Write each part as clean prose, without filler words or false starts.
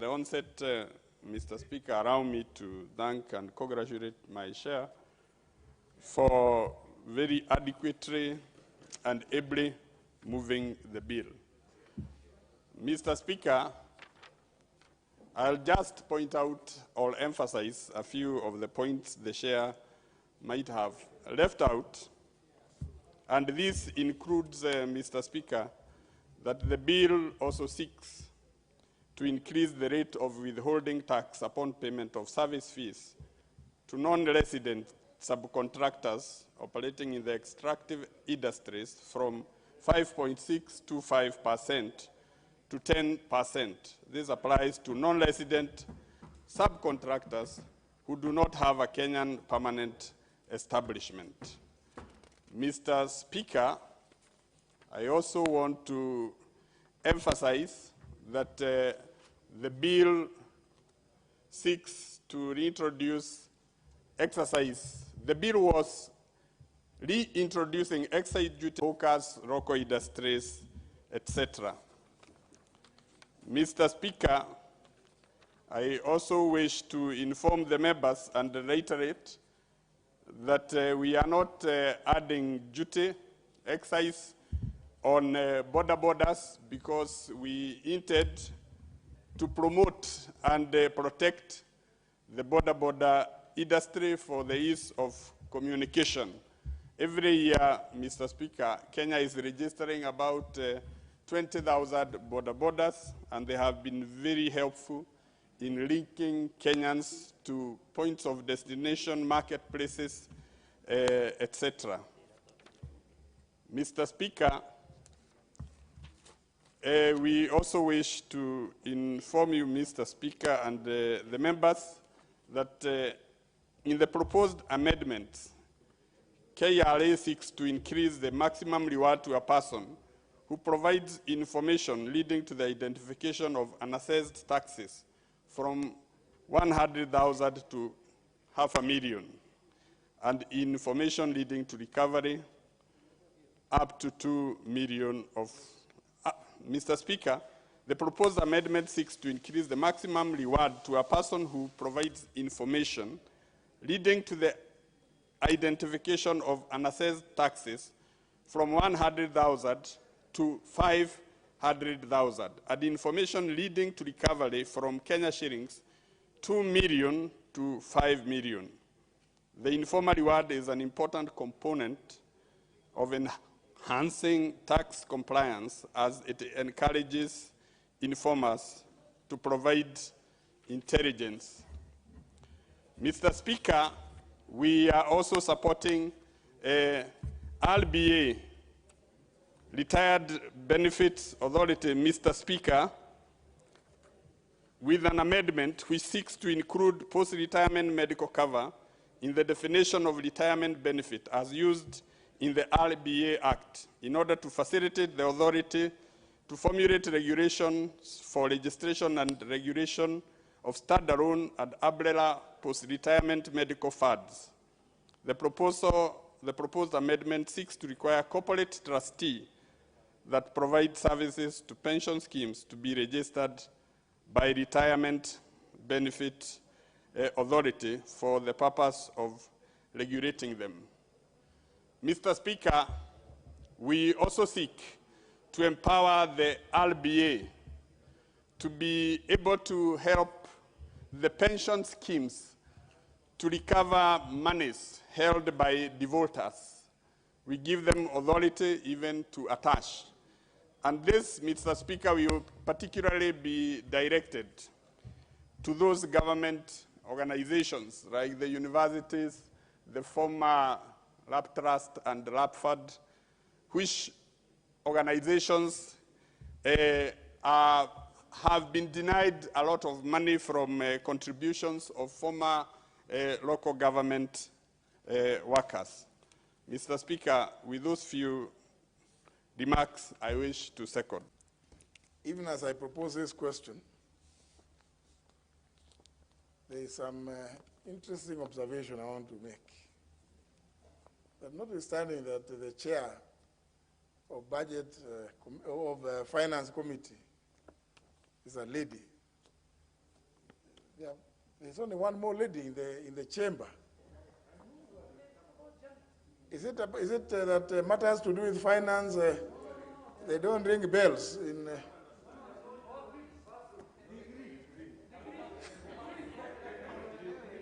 the onset, Mr. Speaker, allow me to thank and congratulate my chair for very adequately and ably moving the bill. Mr. Speaker, I'll just point out or emphasize a few of the points the chair might have left out. And this includes, Mr. Speaker, that the bill also seeks to increase the rate of withholding tax upon payment of service fees to non-resident subcontractors operating in the extractive industries from 5.625% to 10%. This applies to non-resident subcontractors who do not have a Kenyan permanent establishment. Mr. Speaker, I also want to emphasize that the bill seeks to reintroduce excise. The bill was reintroducing excise duty focus, local industries, etc. Mr. Speaker, I also wish to inform the members and reiterate that we are not adding duty, excise on border borders because we intend to promote and protect the border industry for the ease of communication. Every year, Mr. Speaker, Kenya is registering about 20,000 borders, and they have been very helpful in linking Kenyans to points of destination, marketplaces, etc. Mr. Speaker, we also wish to inform you, Mr. Speaker, and the members that in the proposed amendments, KRA seeks to increase the maximum reward to a person who provides information leading to the identification of unassessed taxes from 100,000 to 500,000, and information leading to recovery up to 2 million of. Mr. Speaker, the proposed amendment seeks to increase the maximum reward to a person who provides information leading to the identification of unassessed taxes from 100,000 to 500,000, and information leading to recovery from Kenya shillings 2 million to 5 million. The informal reward is an important component of enhancing tax compliance as it encourages informers to provide intelligence. Mr. Speaker, we are also supporting RBA, Retired Benefits Authority, Mr. Speaker, with an amendment which seeks to include post-retirement medical cover in the definition of retirement benefit as used in the RBA Act in order to facilitate the authority to formulate regulations for registration and regulation of standalone and umbrella post-retirement medical funds. The proposed amendment seeks to require corporate trustee that provide services to pension schemes to be registered by Retirement Benefit Authority for the purpose of regulating them. Mr. Speaker, we also seek to empower the RBA to be able to help the pension schemes to recover monies held by defaulters. We give them authority even to attach. And this, Mr. Speaker, will particularly be directed to those government organizations like the universities, the former Lab Trust and Lapford, which organizations have been denied a lot of money from contributions of former local government workers. Mr. Speaker, with those few remarks, I wish to second. Even as I propose this question, there is some interesting observation I want to make. But notwithstanding that the chair of Finance Committee is a lady, Yeah, there's only one more lady in the chamber. Is it that matters to do with finance? They don't ring bells in.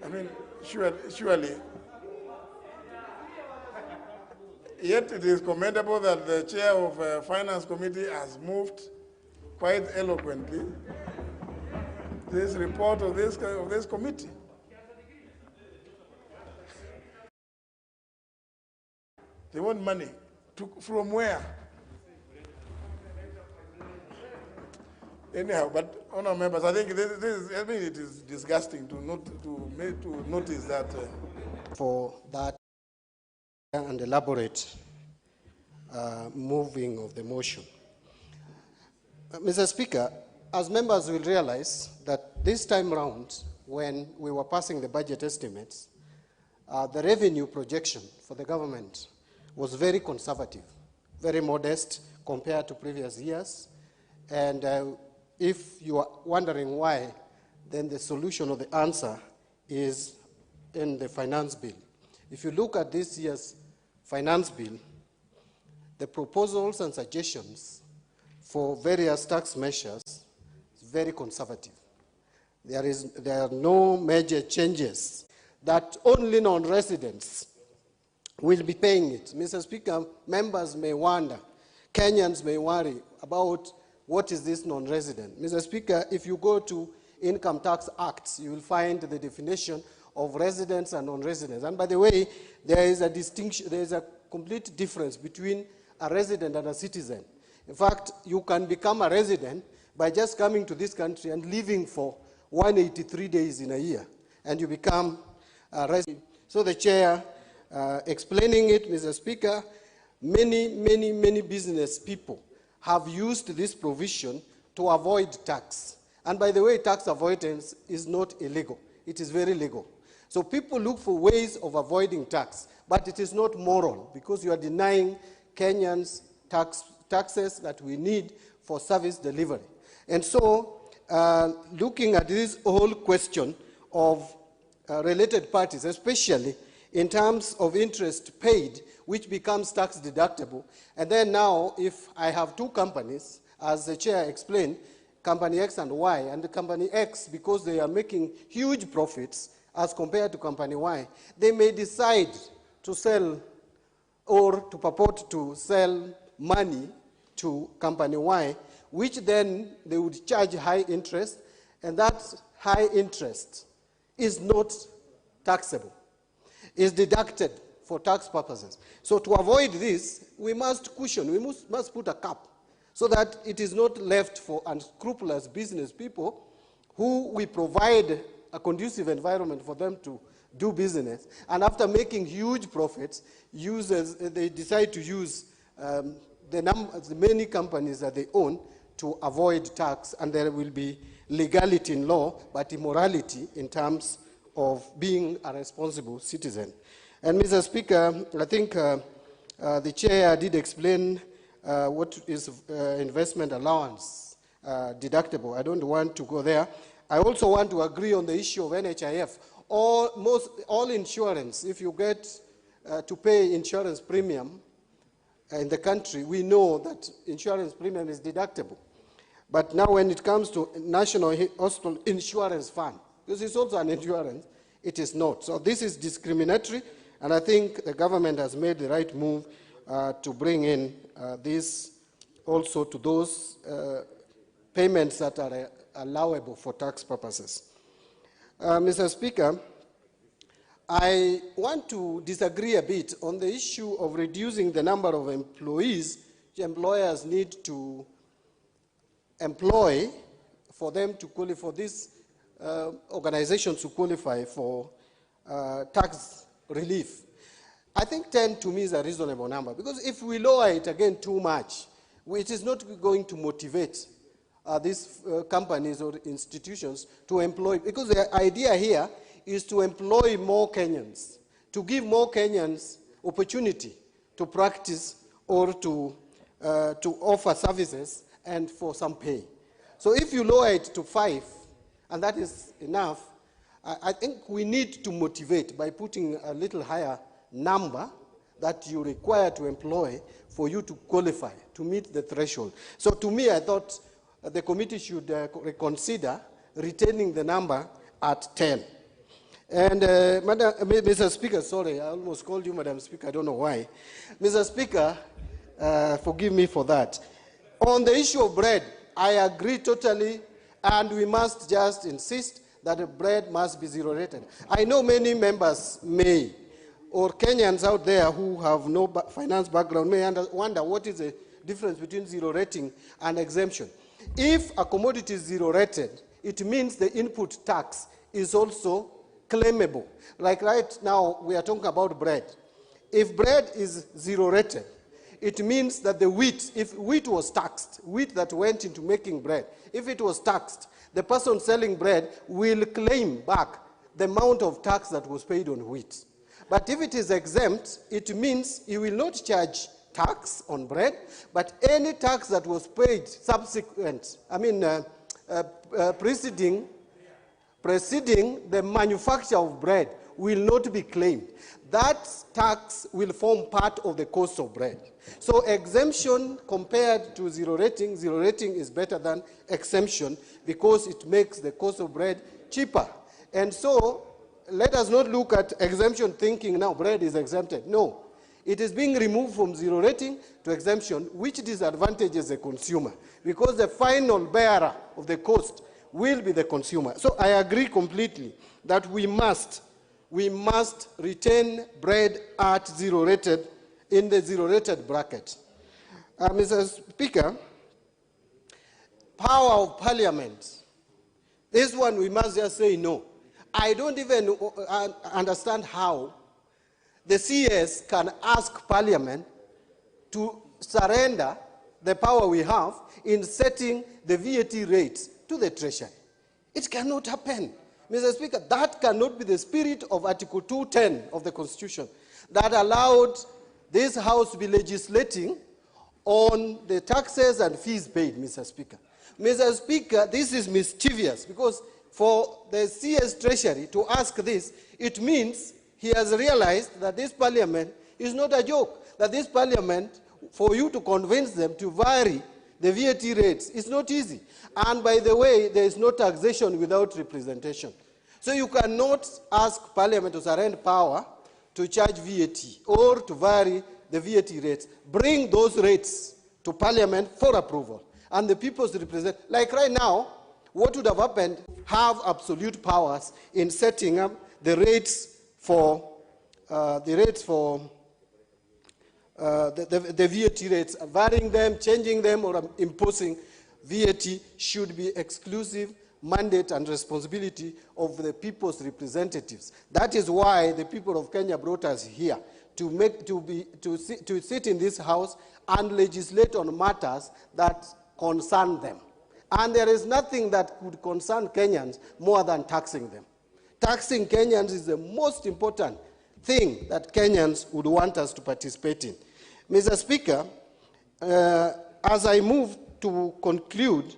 I mean, surely. Yet it is commendable that the chair of Finance Committee has moved quite eloquently this report of this committee. They want money. From where? Anyhow, but honourable members, I think it is disgusting to notice that. For that and elaborate moving of the motion. Mr. Speaker, as members will realize that this time round, when we were passing the budget estimates, the revenue projection for the government was very conservative, very modest compared to previous years. And if you are wondering why, then the solution or the answer is in the finance bill. If you look at this year's finance bill, the proposals and suggestions for various tax measures is very conservative. There are no major changes that only non-residents will be paying it. Mr. Speaker, members may wonder, Kenyans may worry about what is this non-resident. Mr. Speaker, if you go to Income Tax Acts, you will find the definition of residents and non-residents. And by the way, there is a distinction, there is a complete difference between a resident and a citizen. In fact, you can become a resident by just coming to this country and living for 183 days in a year, and you become a resident. So the chair, explaining it, Mr. Speaker, many business people have used this provision to avoid tax. And by the way, tax avoidance is not illegal. It is very legal. So people look for ways of avoiding tax, but it is not moral because you are denying Kenyans taxes that we need for service delivery. And so, looking at this whole question of related parties, especially in terms of interest paid, which becomes tax deductible, and then now if I have two companies, as the chair explained, Company X and Y, and the Company X, because they are making huge profits as compared to Company Y, they may decide to sell or to purport to sell money to Company Y, which then they would charge high interest, and that high interest is not taxable, is deducted for tax purposes. So to avoid this, we must cushion, we must put a cap so that it is not left for unscrupulous business people who we provide a conducive environment for them to do business, and after making huge profits, they decide to use the many companies that they own to avoid tax, and there will be legality in law, but immorality in terms of being a responsible citizen. And Mr. Speaker, I think the chair did explain what is investment allowance deductible. I don't want to go there. I also want to agree on the issue of NHIF. All insurance, if you get to pay insurance premium in the country, we know that insurance premium is deductible. But now when it comes to National Hospital Insurance Fund, because it's also an insurance, it is not. So this is discriminatory, and I think the government has made the right move to bring in this also to those payments that are allowable for tax purposes. Mr. Speaker, I want to disagree a bit on the issue of reducing the number of employees employers need to employ for them to qualify, for these organizations to qualify for tax relief. I think 10 to me is a reasonable number, because if we lower it again too much, it is not going to motivate these companies or institutions to employ, because the idea here is to employ more Kenyans, to give more Kenyans opportunity to practice or to offer services and for some pay. So if you lower it to 5, and that is enough, I think we need to motivate by putting a little higher number that you require to employ for you to qualify, to meet the threshold. So to me, I thought the committee should reconsider retaining the number at 10. And Mr. Speaker, sorry, I almost called you Madam Speaker, I don't know why. Mr. Speaker, forgive me for that. On the issue of bread, I agree totally, and we must just insist that bread must be zero rated. I know many members may, or Kenyans out there who have no finance background may wonder what is the difference between zero rating and exemption. If a commodity is zero rated, it means the input tax is also claimable. Like right now, we are talking about bread. If bread is zero rated, it means that the wheat, if wheat was taxed, wheat that went into making bread, if it was taxed, the person selling bread will claim back the amount of tax that was paid on wheat. But if it is exempt, it means he will not charge tax on bread, but any tax that was paid subsequent, preceding the manufacture of bread will not be claimed. That tax will form part of the cost of bread. So exemption compared to zero rating is better than exemption because it makes the cost of bread cheaper. And so let us not look at exemption thinking now bread is exempted. No. It is being removed from zero rating to exemption, which disadvantages the consumer because the final bearer of the cost will be the consumer. So I agree completely that we must retain bread at zero rated, in the zero rated bracket. Mr. Speaker, power of parliament. This one we must just say no. I don't even understand how the CS can ask parliament to surrender the power we have in setting the VAT rates to the treasury. It cannot happen. Mr. Speaker, that cannot be the spirit of Article 210 of the Constitution that allowed this House to be legislating on the taxes and fees paid, Mr. Speaker. Mr. Speaker, this is mischievous because for the CS Treasury to ask this, it means he has realized that this parliament is not a joke, that this parliament, for you to convince them to vary the VAT rates, is not easy. And by the way, there is no taxation without representation. So you cannot ask parliament to surrender power to charge VAT or to vary the VAT rates. Bring those rates to parliament for approval. And the people to represent, like right now, what would have happened, have absolute powers in setting up the rates for the VAT rates, varying them, changing them, or imposing VAT should be exclusive mandate and responsibility of the people's representatives. That is why the people of Kenya brought us here, to sit in this house and legislate on matters that concern them. And there is nothing that could concern Kenyans more than taxing them. Taxing Kenyans is the most important thing that Kenyans would want us to participate in. Mr. Speaker, as I move to conclude,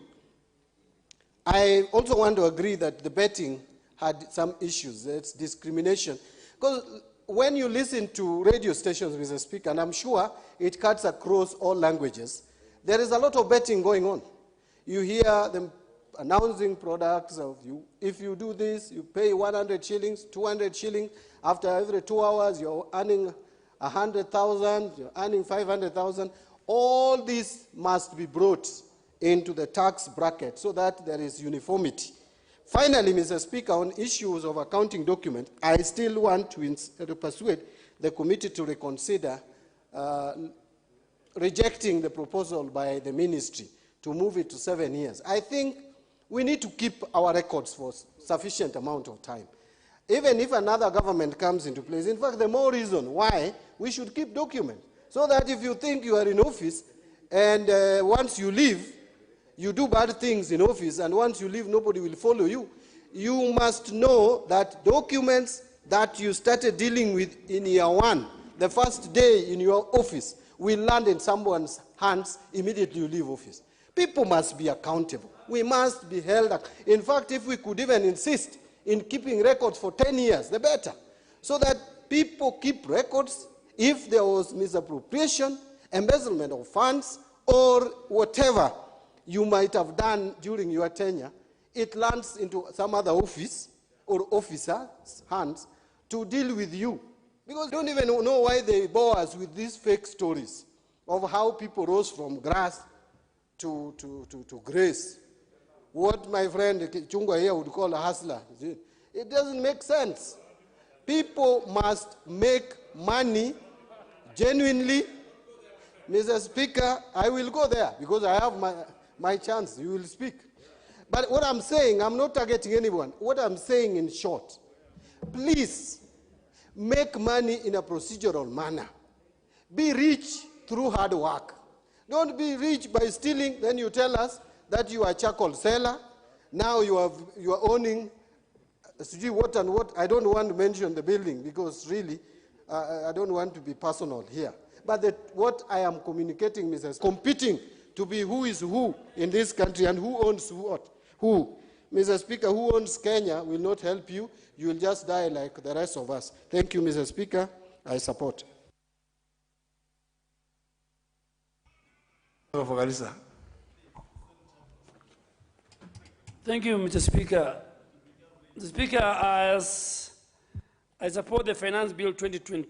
I also want to agree that the betting had some issues. It's discrimination. Because when you listen to radio stations, Mr. Speaker, and I'm sure it cuts across all languages, there is a lot of betting going on. You hear them announcing products of you. If you do this, you pay 100 shillings, 200 shillings. After every 2 hours, you're earning 100,000, you're earning 500,000. All this must be brought into the tax bracket so that there is uniformity. Finally, Mr. Speaker, on issues of accounting documents, I still want to persuade the committee to reconsider rejecting the proposal by the ministry to move it to 7 years. I think we need to keep our records for sufficient amount of time. Even if another government comes into place, in fact, the more reason why we should keep documents, so that if you think you are in office and once you leave, you do bad things in office, and once you leave, nobody will follow you. You must know that documents that you started dealing with in year one, the first day in your office, will land in someone's hands immediately you leave office. People must be accountable. We must be held. In fact, if we could even insist in keeping records for 10 years, the better. So that people keep records if there was misappropriation, embezzlement of funds, or whatever you might have done during your tenure, it lands into some other office or officer's hands to deal with you. Because they don't even know why they bore us with these fake stories of how people rose from grass to grace. What my friend Chungwa here would call a hustler. It doesn't make sense. People must make money genuinely. Mr. Speaker, I will go there because I have my chance. You will speak. But what I'm saying, I'm not targeting anyone. What I'm saying in short, please make money in a procedural manner. Be rich through hard work. Don't be rich by stealing, then you tell us that you are a charcoal seller. Now you are owning what and what. I don't want to mention the building because really, I don't want to be personal here. But what I am communicating, Mr. Competing to be who is who in this country and who owns what. Who? Mr. Speaker, who owns Kenya will not help you. You will just die like the rest of us. Thank you, Mr. Speaker. I support. Thank you, Mr. Speaker. Mr. Speaker, as I support the Finance Bill 2020,